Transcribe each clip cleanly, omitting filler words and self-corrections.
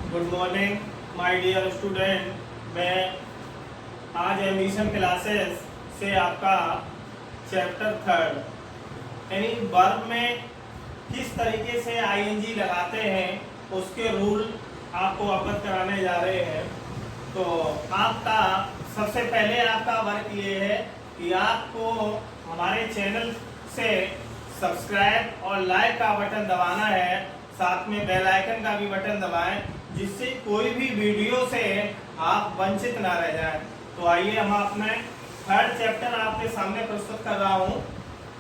Good morning my dear student. मैं आज emission classes से आपका चैप्टर थर्ड यानी वर्ब में किस तरीके से आईएनजी लगाते हैं उसके रूल आपको अवगत कराने जा रहे हैं। तो आपका सबसे पहले आपका वर्क ये है कि आपको हमारे चैनल से सब्सक्राइब और लाइक का बटन दबाना है, साथ में बेल आइकन का भी बटन दबाएं जिससे कोई भी वीडियो से आप वंचित ना रह जाएं। तो आइए हम अपने थर्ड चैप्टर आपके सामने प्रस्तुत कर रहा हूं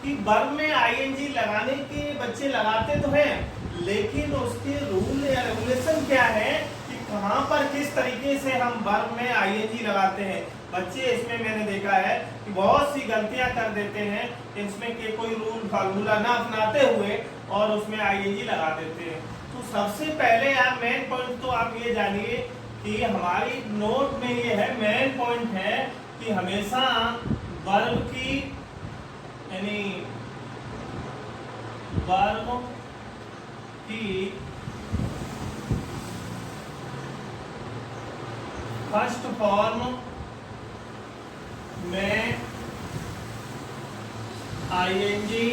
कि वर्ब में आईएनजी लगाने के बच्चे लगाते तो हैं, लेकिन उसके रूल या रेगुलेशन क्या है कि कहां पर किस तरीके से हम वर्ब में आईएनजी लगाते हैं। बच्चे इसमें मैंने देखा है कि बहुत सी गलतियां कर देते हैं, इसमें के कोई रूल फार्मूला ना अपनाते हुए और उसमें आईएनजी लगा देते हैं। तो सबसे पहले आप मेन पॉइंट तो आप ये जानिए कि हमारी नोट में ये है, मेन पॉइंट है कि हमेशा वर्ब की यानी वर्ब की फर्स्ट फॉर्म में आईएनजी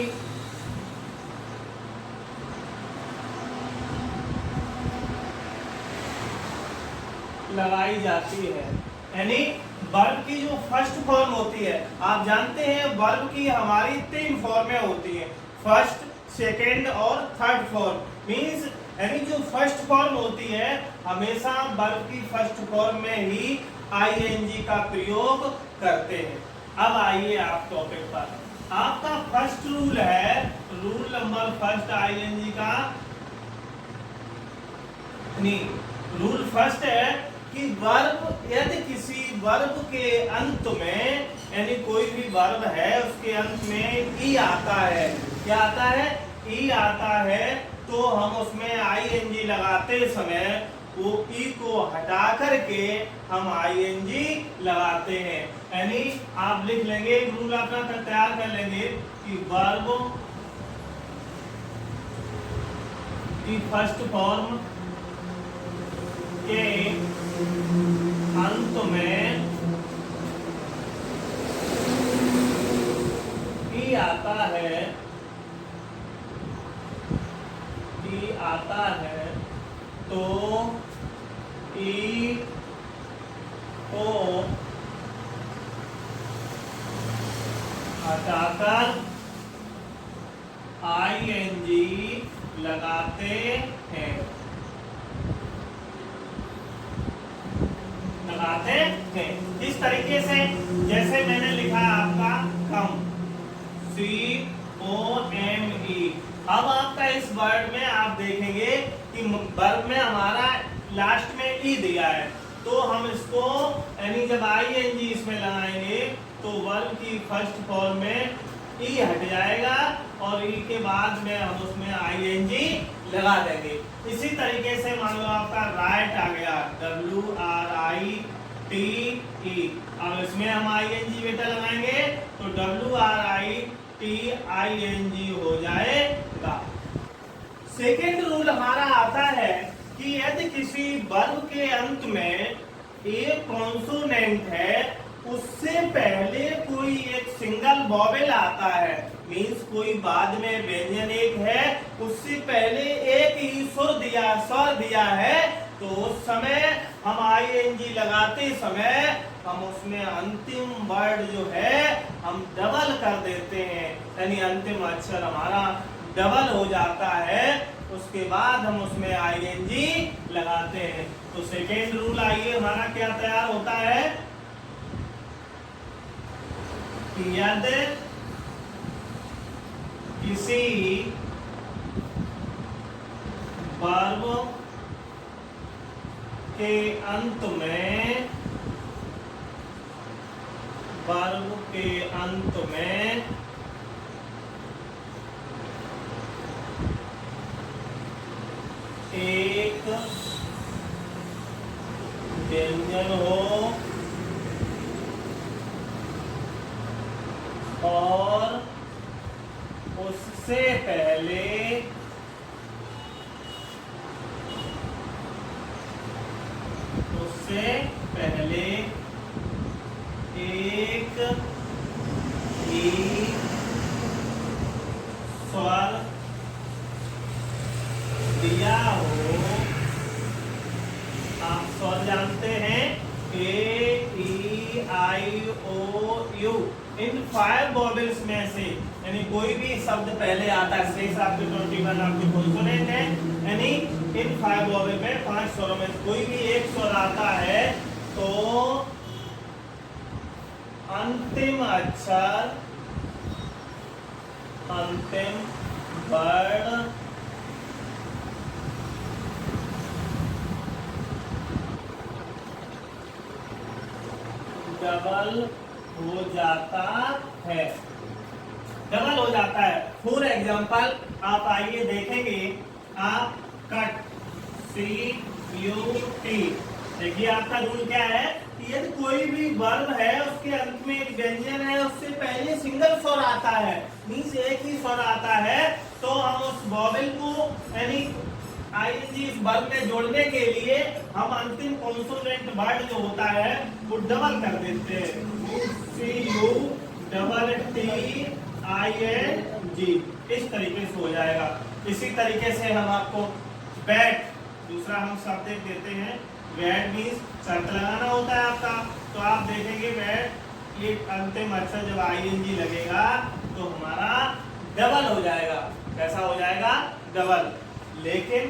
लगाई जाती है। यानी वर्ब की जो फर्स्ट फॉर्म होती है, आप जानते हैं वर्ब की हमारी 3 फॉर्में होती हैं, फर्स्ट, सेकेंड और थर्ड फॉर्म। मींस यानी जो फर्स्ट फॉर्म होती है हमेशा वर्ब की फर्स्ट फॉर्म में ही आईएनजी का प्रयोग करते हैं। अब आइए आप टॉपिक पर। आपका फर्स्ट रूल है, रूल नंबर फर्स्ट आईएनजी का, नहीं रूल फर्स्ट है कि वर्ब यदि किसी वर्ब के अंत में यानी कोई भी वर्ब है उसके अंत में ई आता है, क्या आता है, ई आता है, तो हम उसमें आईएनजी लगाते समय वो ई को हटा करके हम आईएनजी लगाते हैं। यानी आप लिख लेंगे, रूल अपना तैयार कर लेंगे कि वर्ब की फर्स्ट फॉर्म के अंत में ई आता है, ई आता है, तो ई को हटाकर आईएनजी लगाते हैं, लगाते हैं इस तरीके से जैसे मैंने लिखा आपका कम, COME। अब आपका इस वर्ड में आप देखेंगे कि वर्ब में हमारा लास्ट में ई दिया है, तो हम इसको यानी जब आईएनजी इसमें लगाएंगे तो वर्ब की फर्स्ट फॉर्म में ई हट जाएगा और ई के बाद में हम उसमें आईएनजी लगा देंगे। इसी तरीके से मान लो आपका राइट आ गया, WRITE, अब इसमें हम आईएनजी बेटा लगाएंगे तो WRITING हो जाएगा। सेकेंड रूल हमारा आता है कि यदि किसी वर्ब के अंत में एक कॉन्सोनेंट है उससे पहले कोई एक सिंगल वॉवेल आता है, मीन्स कोई बाद में व्यंजन एक है उससे पहले एक ही स्वर दिया है, तो उस समय हम आईएनजी लगाते समय हम उसमें अंतिम वर्ड जो है हम डबल कर देते हैं, यानी अंतिम अक्षर हमारा डबल हो जाता है, उसके बाद हम उसमें आईएनजी लगाते हैं। तो सेकेंड रूल आइए हमारा क्या तैयार होता है कि यदि किसी वर्ब के अंत में, वर्ब के अंत में एक व्यंजन हो और उससे पहले उससे पहले एक ही स्वर दिया हो। आप स्वर जानते हैं A, E, I, O, U। In 5 vowels में से यानी कोई भी शब्द पहले आता है, शेष आपके 21 आपके कॉन्सोनेंट है, यानी इन 5 वॉवेल में 5 स्वरों में कोई भी एक स्वर आता है तो अंतिम अक्षर, अंतिम वर्ण डबल हो जाता है, डबल हो जाता है। फॉर एग्जाम्पल आप आइए देखेंगे, आप कट, CUT, देखिए आपका रूल क्या है कि यदि कोई भी वर्ब है उसके अंत में एक व्यंजन है, उससे पहले सिंगल स्वर आता है, मीन्स एक ही स्वर आता है, तो हम उस वॉवेल को यानी आईएनजी इस वर्ब में जोड़ने के लिए हम अंतिम कॉन्सोनेंट वर्ड जो होता है वो डबल कर देते हैं। CUTTING, इस तरीके से हो जाएगा। इसी तरीके से हम आपको बैट, दूसरा हम शब्द देते हैं, बैट मीन्स शर्त लगाना होता है आपका, तो आप देखेंगे बैट, ये अंतिम अक्षर जब आईएनजी लगेगा तो हमारा डबल हो जाएगा। कैसा हो जाएगा? डबल। लेकिन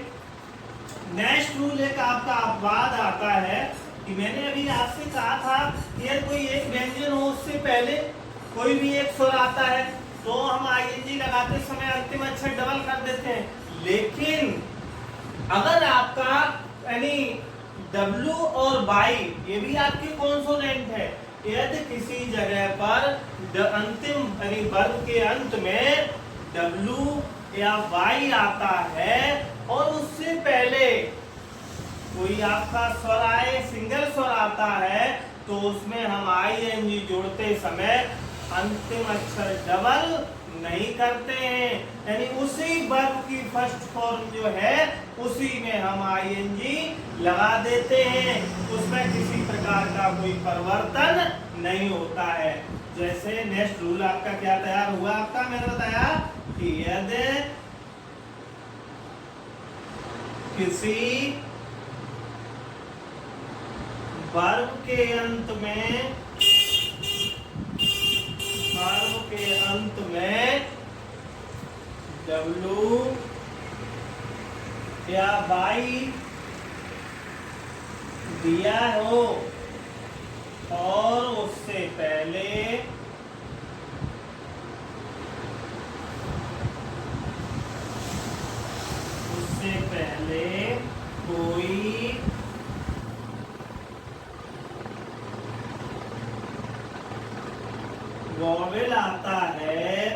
नेक्स्ट रूल एक आपका अपवाद आता है कि मैंने अभी आपसे कहा था कि यदि कोई एक व्यंजन हो उससे पहले कोई भी एक स्वर आता है तो हम आईएनजी लगाते समय अंतिम अक्षर डबल कर देते हैं। लेकिन अगर आपका यानी W और Y ये भी आपके कॉन्सोनेंट है, यदि किसी जगह पर अंतिम यानी वर्ग के अंत में W या Y आता है और उससे पहले कोई आपका स्वर आए, सिंगल स्वर आता है, तो उसमें हम आईएनजी जोड़ते समय अंतिम अक्षर डबल नहीं करते हैं, यानी उसी वर्ब की फर्स्ट फॉर्म जो है उसी में हम आईएनजी लगा देते हैं, उसमें किसी प्रकार का कोई परिवर्तन नहीं होता है। जैसे नेक्स्ट रूल आपका क्या तैयार हुआ, आपका मैंने बताया कि यदि किसी वर्ब के अंत में, वर्ब के अंत में W या Y दिया हो और उससे पहले कोई वॉवेल आता है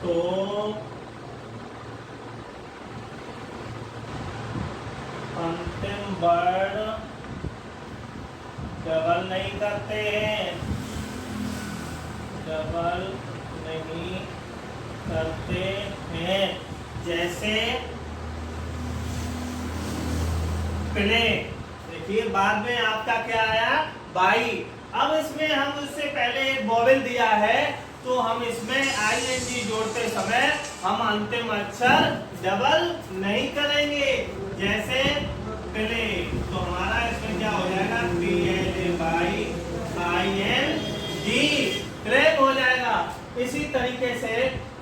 तो अंतिम वर्ड डबल नहीं करते हैं, डबल नहीं करते हैं। जैसे प्ले, देखिए बाद में आपका क्या आया, बाई। अब इसमें हम उससे पहले एक वॉवेल दिया है तो हम इसमें आईएनजी जोड़ते समय हम अंतिम अक्षर डबल नहीं करेंगे। जैसे प्ले, तो हमारा इसमें क्या हो जाएगा, PLAYING, प्लेग हो जाएगा। इसी तरीके से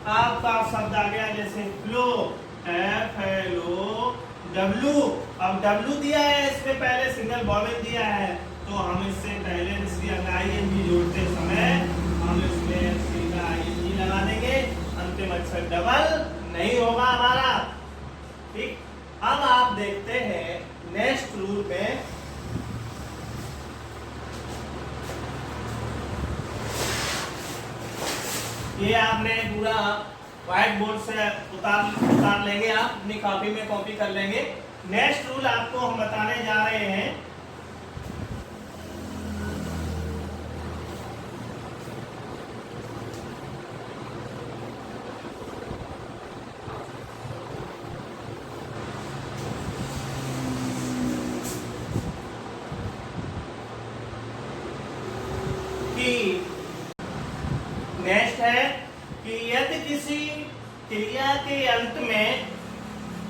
आपका शब्द आ गया जैसे फ्लो, FLOW। अब W दिया है, इसमें पहले सिंगल वॉवेल दिया है तो हम इससे पहले आईएनजी जोड़ते समय हम इसमें सीधा आईएनजी लगा देंगे, अंतिम अक्षर डबल नहीं होगा हमारा। ठीक, अब आप देखते हैं नेक्स्ट रूल में, ये आपने पूरा व्हाइट बोर्ड से उतार लेंगे, आप अपनी कॉपी में कॉपी कर लेंगे। नेक्स्ट रूल आपको हम बताने जा रहे हैं,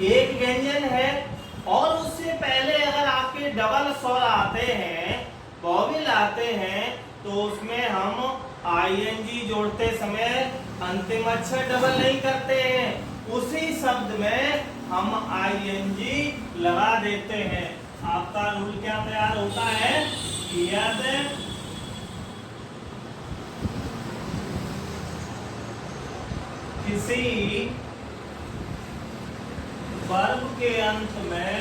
एक व्यंजन है और उससे पहले अगर आपके डबल स्वर आते हैं, वॉवेल आते हैं, तो उसमें हम आईएनजी जोड़ते समय अंतिम अक्षर डबल नहीं करते हैं, उसी शब्द में हम आईएनजी लगा देते हैं। आपका रूल क्या तैयार होता है? यदि किसी वर्ब के अंत में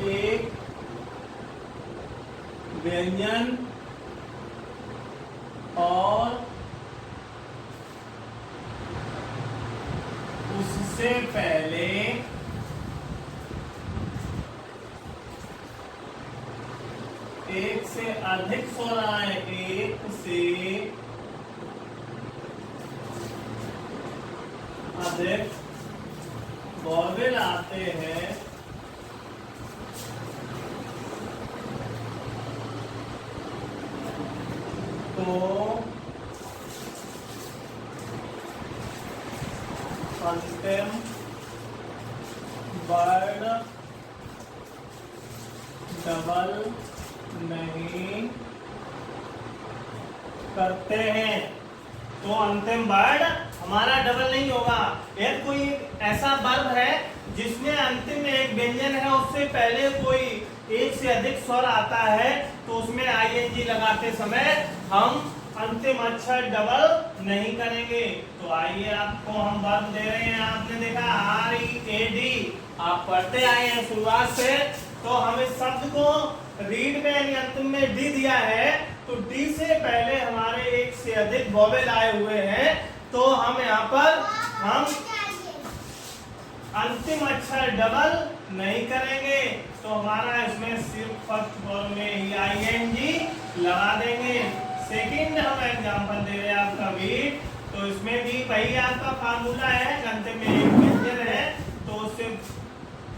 एक व्यंजन और उससे पहले एक से अधिक स्वर आए, एक से अधिक वॉवेल आते हैं, तो अंतिम वर्ड डबल नहीं करते हैं। तो अंतिम वर्ड हमारा डबल नहीं होगा। यदि कोई ऐसा वर्ब है जिसमें अंतिम में एक व्यंजन है, उससे पहले कोई एक से अधिक स्वर आता है, तो उसमें आईएनजी लगाते समय हम अंतिम अक्षर डबल नहीं करेंगे। तो आइए आपको हम वर्ब दे रहे हैं। आपने देखा READ, आप पढ़ते आए हैं शुरुआत से। तो हम इस शब्द को रीड में यानी अंतिम में डी दिया है, तो डी से पहले हमारे एक से अधिक वॉवेल आए हुए हैं, तो हम यहाँ पर हम अंतिम अक्षर डबल नहीं करेंगे। तो हमारा इसमें सिर्फ फर्स्ट वर्ब में ही आईएनजी लगा देंगे। सेकंड हम एग्जांपल दे रहे हैं आपका वीट, तो इसमें भी वही आपका फार्मूला है। अंतिम में एक व्यंजन है, तो उससे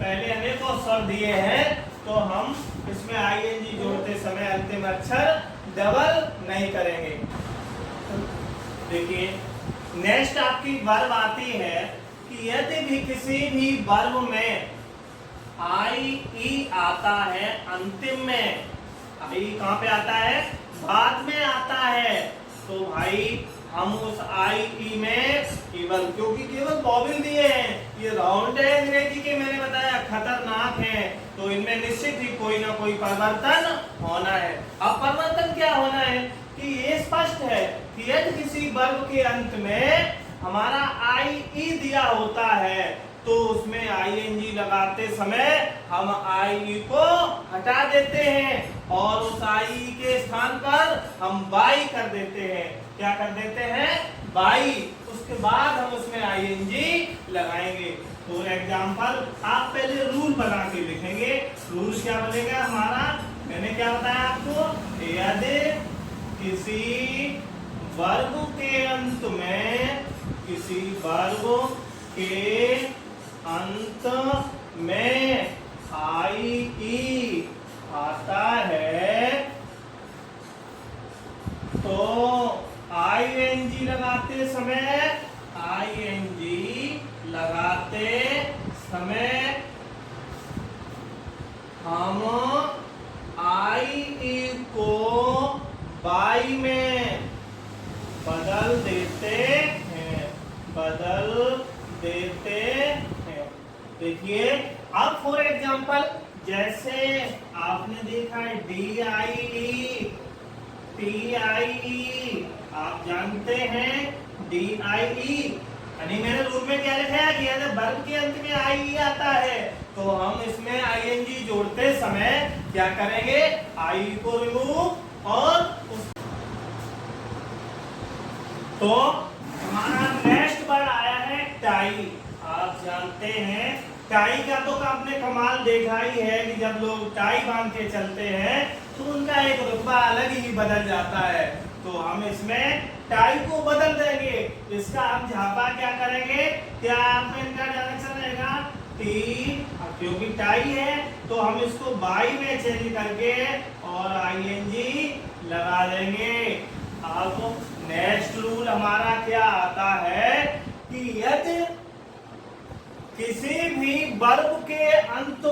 पहले अनेक स्वर दिए हैं, तो हम इसमें आईएनजी जोड़ते समय अंतिम अक्षर डबल नहीं करेंगे। देखिए नेक्स्ट आपकी वर्ब आती है कि यदि भी किसी भी वर्ब में आई आता है अंतिम में, आई कहाँ पे आता है? बाद में आता है। तो भाई हम उस आई में केवल, क्योंकि केवल वॉवेल दिए हैं, ये राउंड है अंग्रेजी के, मैंने बताया खतरनाक है, तो इनमें निश्चित ही कोई ना कोई परिवर्तन होना है। अब परिवर्तन क्या होना है कि ये स्पष्ट है कि यदि किसी वर्ब के अंत में हमारा आई दिया होता है, तो उसमें आईएनजी लगाते समय हम आई को हटा देते हैं और उस आई के स्थान पर हम बाई कर देते हैं। क्या कर देते हैं? बाई। उसके बाद हम उसमें आईएनजी लगाएंगे। फॉर एग्जांपल आप पहले रूल बना के लिखेंगे। रूल क्या बनेगा हमारा? मैंने क्या बताया आपको? यदि किसी वर्ब के अंत में, किसी वर्ब के अंत में आई आता है, तो आईएनजी लगाते समय हम आई को बाई में बदल देते हैं। देखिए अब फॉर एग्जांपल जैसे आपने देखा है DIE, TIE, आप जानते हैं DIE, यानी मैंने रूल में क्या लिखा है कि यदि वर्ब के अंत में आई आता है, तो हम इसमें आईएनजी जोड़ते समय क्या करेंगे? आई को रिमूव और तो हमारा नेक्स्ट वर्ड आया है टाई। आप जानते हैं टाई का तो आपने कमाल देखा ही है कि जब लोग टाई बांध के चलते हैं तो उनका एक रुतबा अलग ही बदल जाता है। तो हम इसमें टाई को बदल देंगे। इसका हम झापा क्या करेंगे? क्या आपका इनका डायरेक्शन रहेगा टी, क्योंकि टाई है तो हम इसको बाई में चेंज करके और आईएनजी लगा देंगे। अब नेक्स्ट रूल हमारा क्या आता है कि यदि किसी भी वर्ब के अंत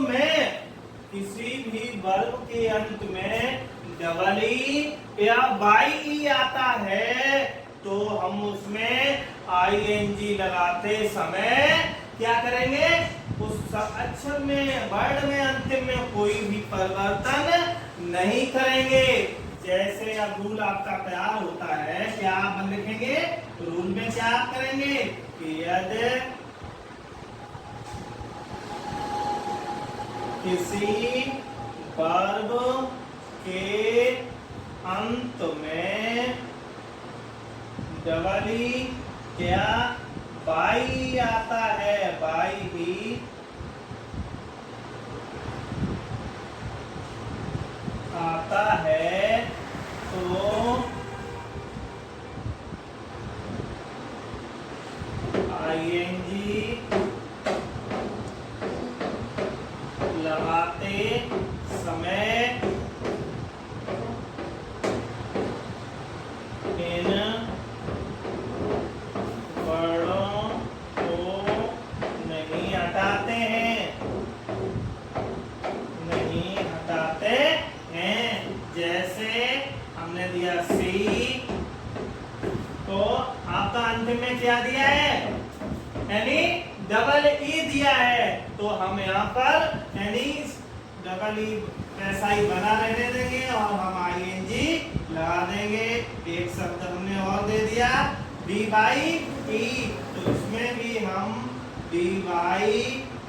में डबल ई या बाई ई आता है तो हम उसमें आईएनजी लगाते समय क्या करेंगे, उस अक्षर में वर्ड में अंतिम में कोई भी परिवर्तन नहीं करेंगे। जैसे अब रूल आपका तैयार होता है, क्या आप लिखेंगे रूल में, क्या आप करेंगे कि यदि किसी वर्ब के अंत में डबल ई या बाई आता है, बाई ही आता है तो आईएनजी लगाते समय इन वर्डों को नहीं हटाते हैं। जैसे हमने दिया सी तो आपका अंतिम में क्या दिया है, यानी डबल ई दिया है, तो हम यहाँ पर यानी डबल ई ऐसा ही बना रहने देंगे और हम आईएनजी लगा देंगे। एक शब्द हमने और दे दिया बी बाई ई, तो इसमें भी हम B Y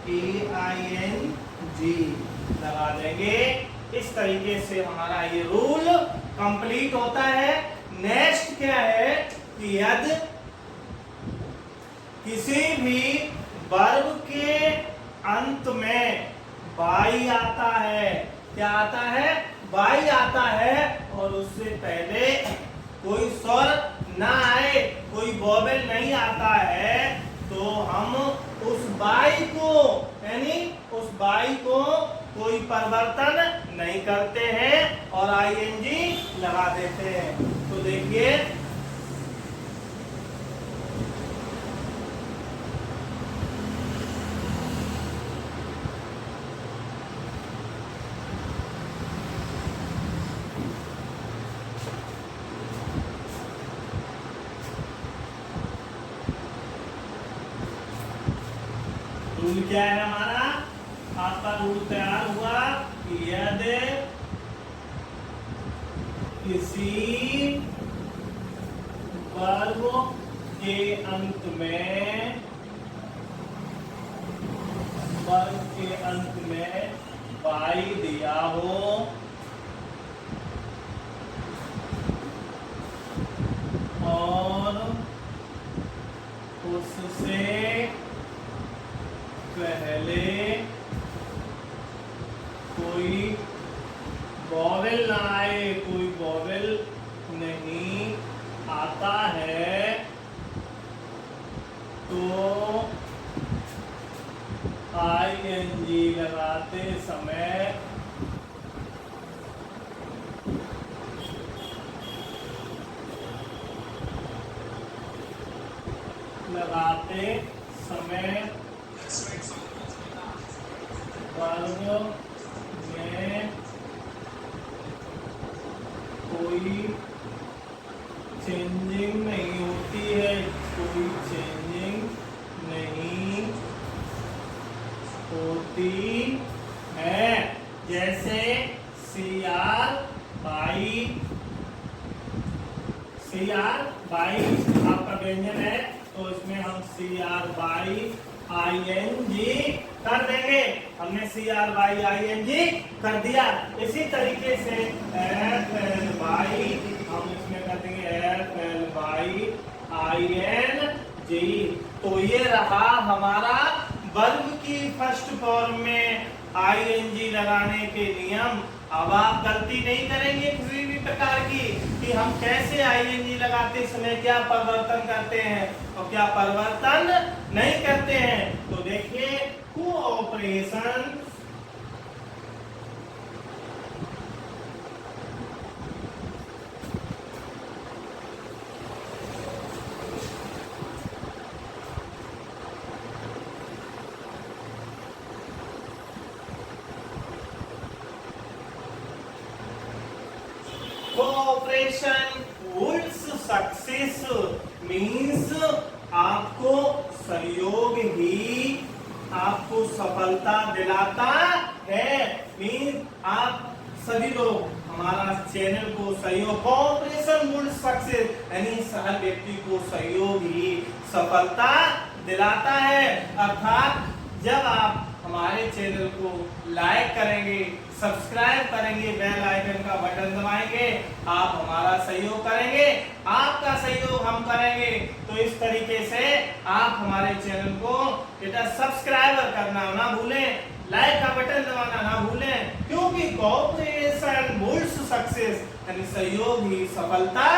E I N G लगा देंगे। इस तरीके से हमारा ये रूल कंप्लीट होता है। नेक्स्ट क्या है कि यदि किसी भी वर्ब के अंत में बाई आता है, क्या आता है, बाई आता है और उससे पहले कोई स्वर ना आए, कोई वोवेल नहीं आता है, तो हम उस बाई को यानी उस बाई को कोई परिवर्तन नहीं करते हैं और आईएनजी लगा देते हैं। तो देखिए रूल क्या है हमारा, आपका रूल तैयार हुआ कि यदि किसी वर्ब के अंत में बाई दिया हो और उससे पहले कोई वोवेल ना आए, कोई वोवेल नहीं आता है, तो आईएनजी लगाते समय वर्ग में कोई चेंजिंग नहीं होती है, कोई चेंजिंग नहीं होती है। जैसे सी आर बाई आपका व्यंजन है तो इसमें हम C R Y I N G कर देंगे। हमने C R Y I N G कर दिया। इसी तरीके से एफ एल बाई हम इसमें कर देंगे F L Y I N G. तो ये रहा हमारा वर्ग की फर्स्ट फॉर्म में आई एन जी लगाने के नियम। अब आप गलती नहीं करेंगे किसी भी प्रकार की कि हम कैसे आईएनजी लगाते समय क्या परिवर्तन करते हैं और क्या परिवर्तन नहीं करते हैं। तो देखिए cooperation cooperation woods success means आपको सहयोग ही आपको सफलता दिलाता है। मीन्स आप सभी लोग हमारा चैनल को सहयोग, कोऑपरेशन वुड सक्सेस यानी हर व्यक्ति को सहयोग ही सफलता दिलाता है। अर्थात जब आप हमारे चैनल को लाइक करेंगे, सब्सक्राइब करेंगे, बेल आइकन का बटन दबाएंगे, आप हमारा सहयोग करेंगे, आपका सहयोग हम करेंगे। तो इस तरीके से आप हमारे चैनल को बेटा सब्सक्राइबर करना ना भूलें, लाइक का बटन दबाना ना भूलें, क्योंकि कोऑपरेशन बुल्ड्स सक्सेस यानी सहयोग ही सफलता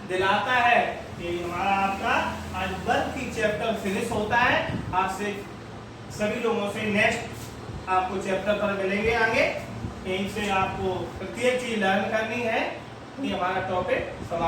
दिलाता है। ये हमारा आपका आज वर्क की चैप्टर फिनिश होता है। आपसे सभी लोगों से नेक्स्ट आपको चैप्टर पर मिलेंगे आगे। यहीं से आपको प्रत्येक चीज लर्न करनी है। ये हमारा टॉपिक समाप्त।